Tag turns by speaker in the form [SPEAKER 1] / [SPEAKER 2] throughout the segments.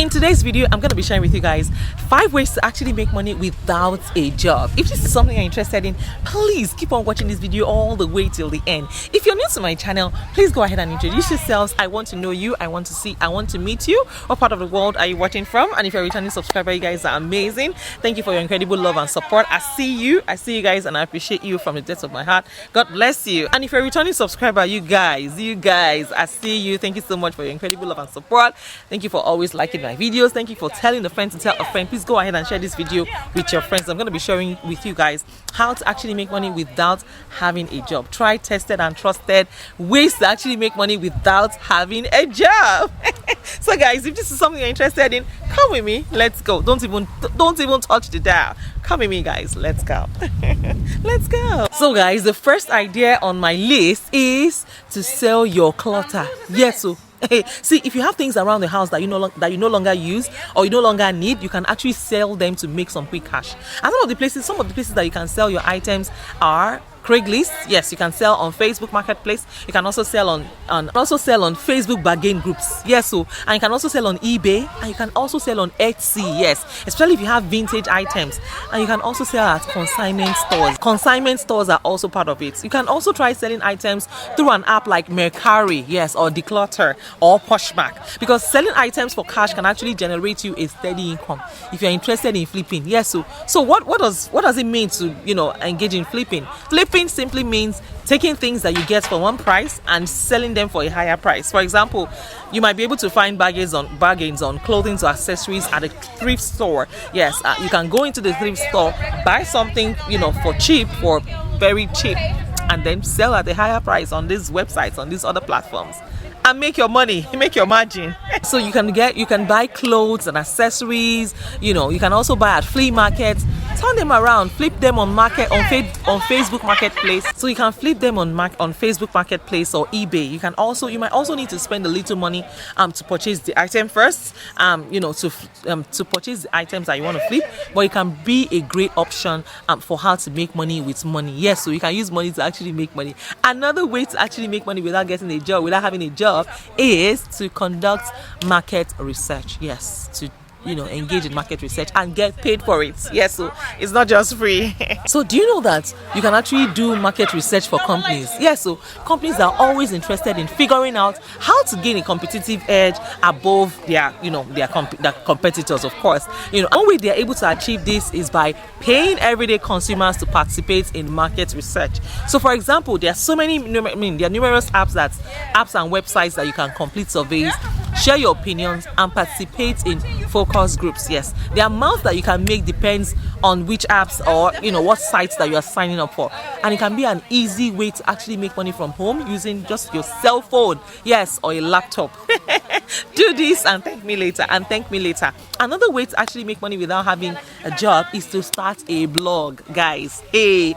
[SPEAKER 1] In today's video, I'm going to be sharing with you guys 5 ways to actually make money without a job. If this is something you're interested in, please keep on watching this video all the way till the end. If you're new to my channel, please go ahead and introduce yourselves. I want to know you, I want to meet you. What part of the world are you watching from? And if you're a returning subscriber, you guys are amazing. Thank you for your incredible love and support. I see you guys, and I appreciate you from the depths of my heart. God bless you. And if you're a returning subscriber, you guys, I see you. Thank you so much for your incredible love and support. Thank you for always liking my videos. Thank you for telling a friend to tell a friend. Please go ahead and share this video with your friends. I'm going to be sharing with you guys how to actually make money without having a job. Try tested and trusted ways to actually make money without having a job. So guys, if this is something you're interested in, come with me. Let's go. Don't even touch the dial. Come with me, guys. Let's go. Let's go. So guys, the first idea on my list is to sell your clutter. Yes, so hey, see, if you have things around the house that you no longer use or you no longer need, you can actually sell them to make some quick cash. And some of the places that you can sell your items are Craigslist. Yes, you can sell on Facebook Marketplace. You can also sell on Facebook bargain groups. Yes, so and you can also sell on eBay, and you can also sell on Etsy. Yes, especially if you have vintage items. And you can also sell at consignment stores. Consignment stores are also part of it. You can also try selling items through an app like Mercari, yes, or Declutter or Poshmark, because selling items for cash can actually generate you a steady income if you're interested in flipping. Yes, so what does it mean to engage in flipping? Flipping simply means taking things that you get for one price and selling them for a higher price. For example, you might be able to find bargains on clothing or accessories at a thrift store. Yes, you can go into the thrift store, buy something for very cheap, and then sell at a higher price on these websites, on these other platforms, and make your money, make your margin. So you can buy clothes and accessories. You can also buy at flea markets, turn them around, flip them on Facebook Marketplace. So you can flip them on Facebook Marketplace or eBay. You might also need to spend a little money to purchase the item first, to purchase the items that you want to flip, but it can be a great option for how to make money with money. Yes, so you can use money to actually make money. Another way to actually make money without getting a job, without having a job, is to conduct market research. Yes, to engage in market research and get paid for it. Yes, so it's not just free. So do you know that you can actually do market research for companies? Yes, so companies are always interested in figuring out how to gain a competitive edge above their competitors, of course. One way they're able to achieve this is by paying everyday consumers to participate in market research. So for example, there are numerous apps and websites that you can complete surveys, share your opinions, and participate in focus groups. Yes, the amount that you can make depends on which apps or what sites that you are signing up for, and it can be an easy way to actually make money from home using just your cell phone, yes, or a laptop. Do this and thank me later. Another way to actually make money without having a job is to start a blog, guys. Hey,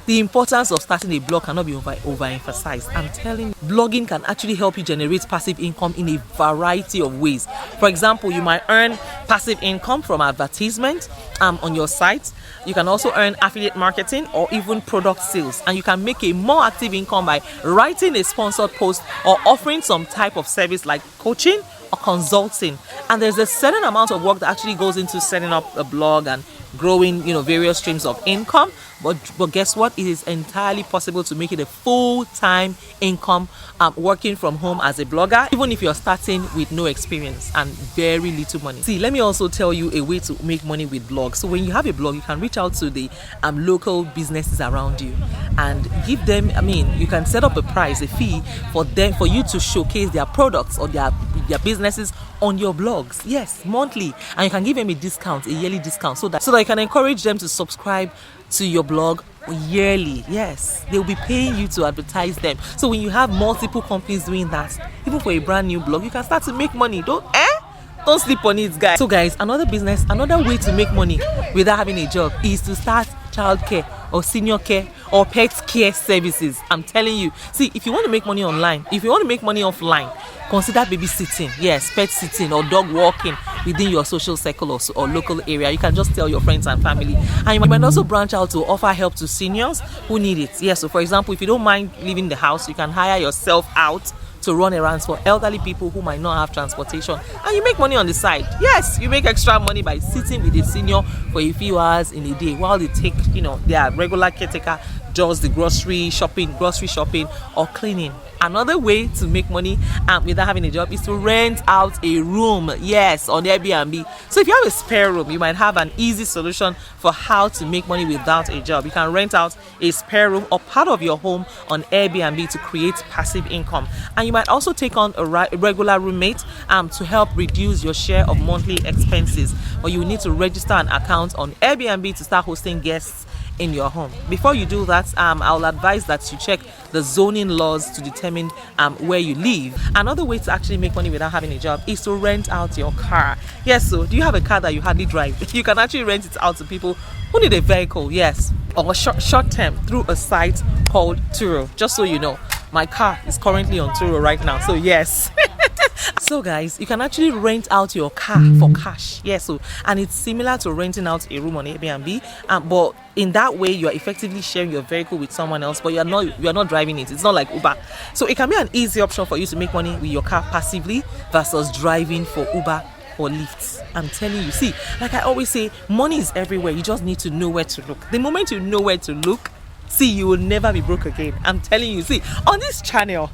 [SPEAKER 1] the importance of starting a blog cannot be overemphasized. I'm telling you, blogging can actually help you generate passive income in a variety of ways. For example, you might earn passive income from advertisement on your site. You can also earn affiliate marketing or even product sales. And you can make a more active income by writing a sponsored post or offering some type of service like coaching or consulting. And there's a certain amount of work that actually goes into setting up a blog and growing various streams of income, but guess what, it is entirely possible to make it a full-time income working from home as a blogger, even if you're starting with no experience and very little money. See, let me also tell you a way to make money with blogs. So when you have a blog, you can reach out to the local businesses around you and give them, you can set up a fee for you to showcase their products or their businesses on your blogs. Yes, monthly, and you can give them a discount, a yearly discount, so that you can encourage them to subscribe to your blog yearly. Yes, they'll be paying you to advertise them. So when you have multiple companies doing that, even for a brand new blog, you can start to make money. Don't sleep on it, guys. So guys, another way to make money without having a job is to start childcare or senior care or pet care services. I'm telling you, see, if you want to make money online, if you want to make money offline, consider babysitting, yes, pet sitting or dog walking within your social circle or local area. You can just tell your friends and family, and you might also branch out to offer help to seniors who need it. Yes, so for example, if you don't mind leaving the house, you can hire yourself out to run errands for elderly people who might not have transportation, and you make money on the side. Yes, you make extra money by sitting with a senior for a few hours in a day while they take, their regular caretaker does the grocery shopping or cleaning. Another way to make money without having a job is to rent out a room, yes, on Airbnb. So if you have a spare room, you might have an easy solution for how to make money without a job. You can rent out a spare room or part of your home on Airbnb to create passive income. And you might also take on a regular roommate to help reduce your share of monthly expenses. But you will need to register an account on Airbnb to start hosting guests in your home. Before you do that, I'll advise that you check the zoning laws to determine where you live. Another way to actually make money without having a job is to rent out your car. Yes, so do you have a car that you hardly drive? You can actually rent it out to people who need a vehicle, yes, or short term through a site called Turo. Just so you know, my car is currently on Turo right now, so yes. So guys, you can actually rent out your car for cash. Yes, so and it's similar to renting out a room on Airbnb, but in that way you are effectively sharing your vehicle with someone else, but you are not driving it. It's not like Uber. So it can be an easy option for you to make money with your car passively versus driving for Uber or Lyft. I'm telling you, see, like I always say, money is everywhere. You just need to know where to look. The moment you know where to look, see, you will never be broke again. I'm telling you. See, on this channel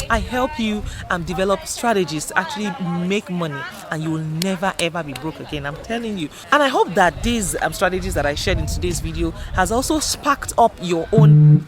[SPEAKER 1] I help you develop strategies to actually make money, and you will never ever be broke again. I'm telling you. And I hope that these strategies that I shared in today's video has also sparked up your own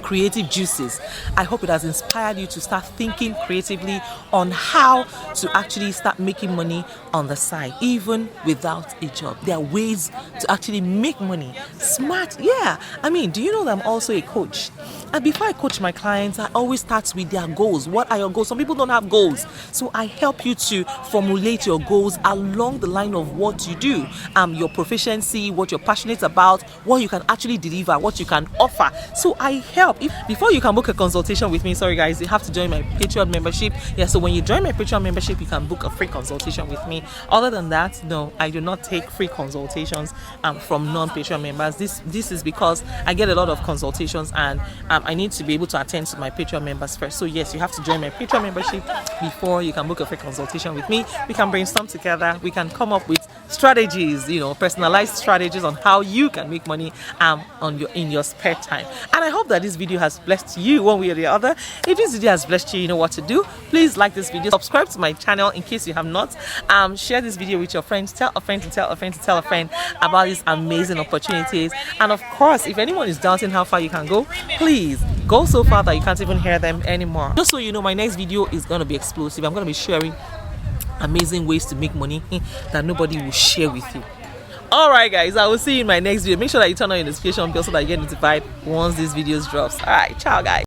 [SPEAKER 1] creative juices. I hope it has inspired you to start thinking creatively on how to actually start making money on the side, even without a job. There are ways to actually make money smart. Yeah, I mean, do you know that I'm also a coach? And before I coach my clients, I always start with their goals. What are your goals? Some people don't have goals, so I help you to formulate your goals along the line of what you do, your proficiency, what you're passionate about, what you can actually deliver, what you can offer. So I help. Before you can book a consultation with me, sorry guys, you have to join my Patreon membership. Yeah, so when you join my Patreon membership, you can book a free consultation with me. Other than that, no, I do not take free consultations from non-Patreon members. This is because I get a lot of consultations, and I need to be able to attend to my Patreon members first. So yes, you have to join my Patreon membership before you can book a free consultation with me. We can brainstorm together. We can come up with strategies, personalized strategies on how you can make money in your spare time. And I hope that this video has blessed you one way or the other. If this video has blessed you, you know what to do. Please like this video, subscribe to my channel in case you have not, share this video with your friends, tell a friend to tell a friend to tell a friend about these amazing opportunities. And of course, if anyone is doubting how far you can go, please go so far that you can't even hear them anymore. Just so you know, my next video is going to be explosive. I'm going to be sharing amazing ways to make money that nobody will share with you. Alright guys, I will see you in my next video. Make sure that you turn on your notification bell so that you get notified once these videos drops. Alright, ciao guys.